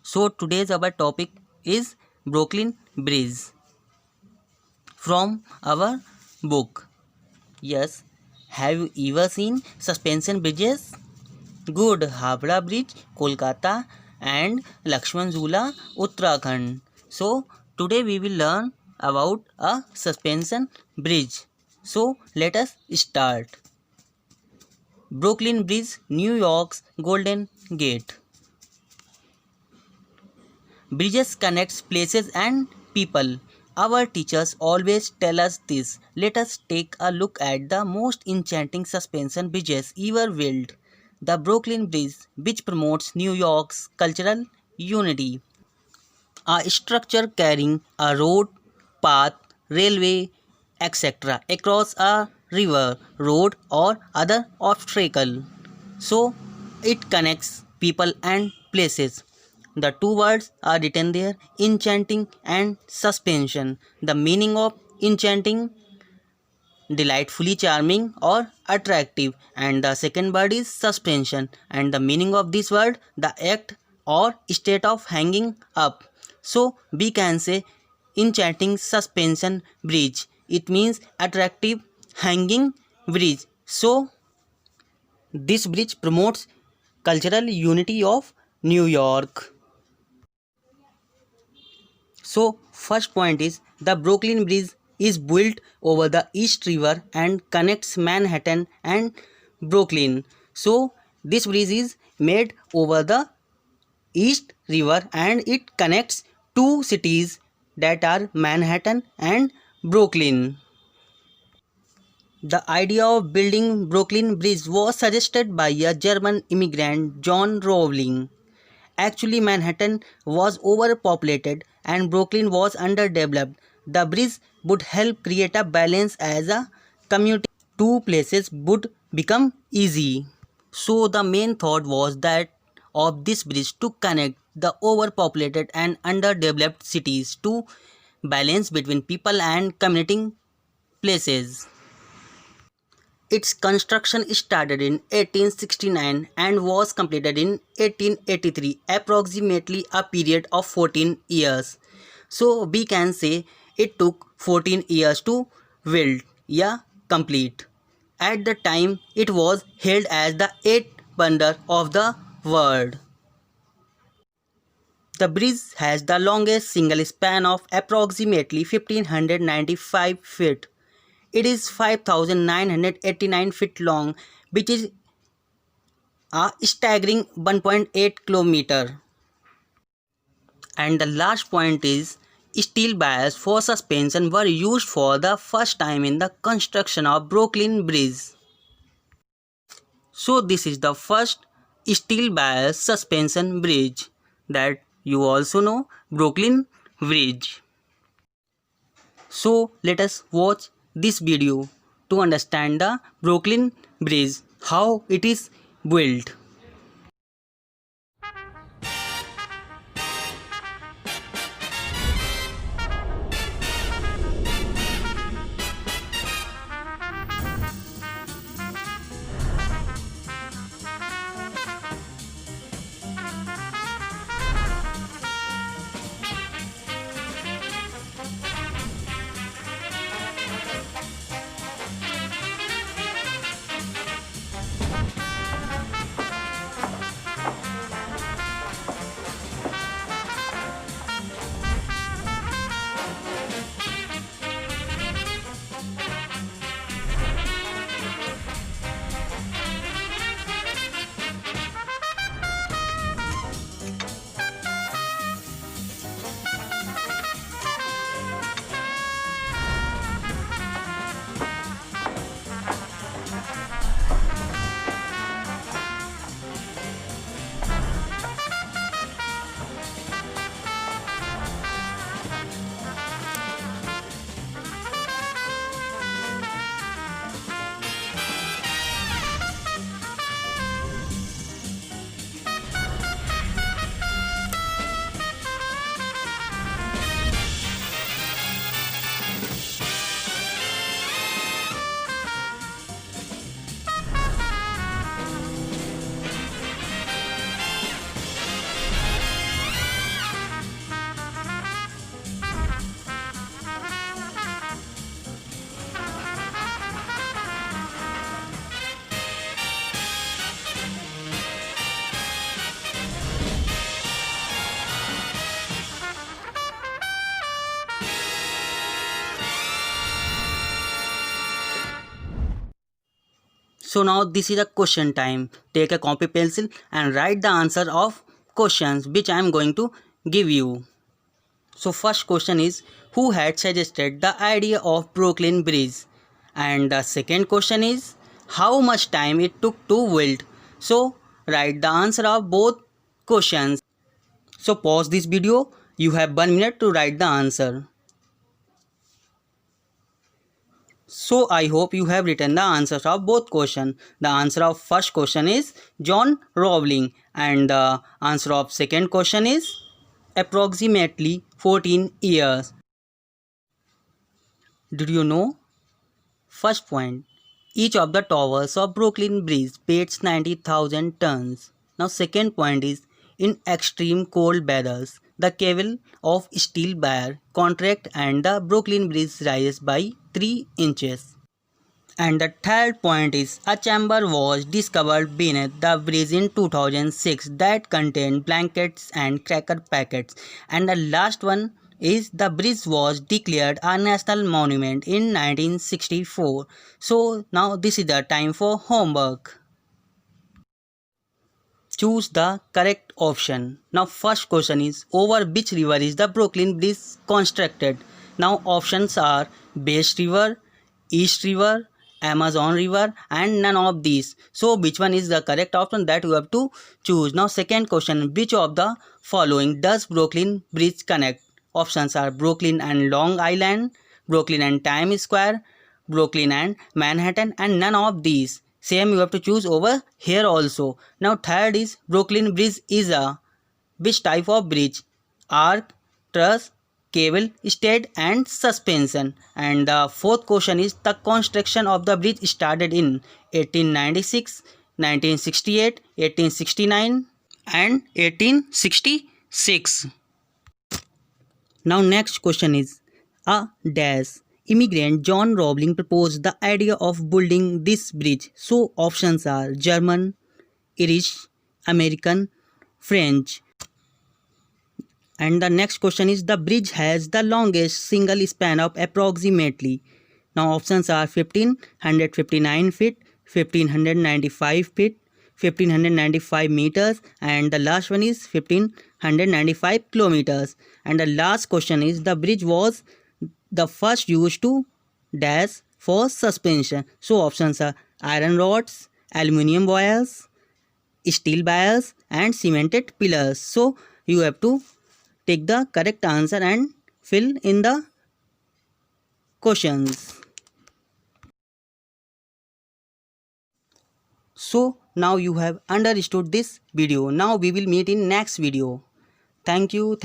So today's our topic is Brooklyn Bridge from our book. Yes, have you ever seen suspension bridges? Good, Howrah Bridge, Kolkata and Lakshman Zula, Uttarakhand. So today we will learn about a suspension bridge. So let us start. Brooklyn Bridge, New York's Golden Gate. Bridges connects places and people. Our teachers always tell us this. Let us take a look at the most enchanting suspension bridges ever built. The Brooklyn Bridge, which promotes New York's cultural unity. A structure carrying a road, path, railway, etc. across a river, road or other obstacle. So it connects people and places. The two words are written there, enchanting and suspension. The meaning of enchanting, delightfully charming or attractive, and the second word is suspension, and the meaning of this word, the act or state of hanging up. So we can say enchanting suspension bridge, it means attractive hanging bridge. So this bridge promotes cultural unity of New York. So first point is the Brooklyn Bridge is built over the East River and connects Manhattan and Brooklyn. So this bridge is made over the East River and it connects two cities that are Manhattan and Brooklyn. The idea of building Brooklyn Bridge was suggested by a German immigrant, John Rowling. Actually, Manhattan was overpopulated and Brooklyn was underdeveloped. The bridge would help create a balance as a community. Two places would become easy. So the main thought was that of this bridge to connect the overpopulated and underdeveloped cities to balance between people and commuting places. Its construction started in 1869 and was completed in 1883, approximately a period of 14 years. So we can say it took 14 years to build, yeah, complete. At the time, it was hailed as the eighth wonder of the world. The bridge has the longest single span of approximately 1595 feet. It is 5,989 feet long, which is a staggering 1.8 kilometer. And the last point is steel bars for suspension were used for the first time in the construction of Brooklyn Bridge. So this is the first steel bars suspension bridge that you also know, Brooklyn Bridge. So let us watch this video to understand the Brooklyn Bridge, how it is built. So now this is a question time. Take a copy pencil and write the answer of questions which I am going to give you. So first question is, who had suggested the idea of Brooklyn Bridge? And the second question is, how much time it took to build? So write the answer of both questions. So pause this video. You have 1 minute to write the answer. So I hope you have written the answers of both questions. The answer of first question is John Rowling and the answer of second question is approximately 14 years. Did you know? First point. Each of the towers of Brooklyn Bridge weighs 90,000 tons. Now second point is, in extreme cold weathers, the cable of steel wire contract and the Brooklyn Bridge rises by 3 inches. And the third point is, a chamber was discovered beneath the bridge in 2006 that contained blankets and cracker packets. And the last one is, the bridge was declared a national monument in 1964. So now this is the time for homework. Choose the correct option. Now first question is, over which river is the Brooklyn Bridge constructed? Now options are West River, East River, Amazon River and none of these. So which one is the correct option, that you have to choose. Now second question, which of the following does Brooklyn Bridge connect? Options are Brooklyn and Long Island, Brooklyn and Times Square, Brooklyn and Manhattan and none of these. Same you have to choose over here also. Now third is, Brooklyn Bridge is a which type of bridge? Arc, truss, cable, stayed and suspension. And the fourth question is, the construction of the bridge started in 1896, 1968, 1869 and 1866. Now next question is, a dash immigrant John Rowling proposed the idea of building this bridge. So options are German, Irish, American, French. And the next question is, the bridge has the longest single span of approximately. Now options are 1559 feet, 1595 feet, 1595 meters and the last one is 1595 kilometers. And the last question is, the bridge was the first used to dash for suspension. So options are iron rods, aluminium wires, steel wires and cemented pillars. So you have to take the correct answer and fill in the questions. So now you have understood this video. Now we will meet in next video. Thank you.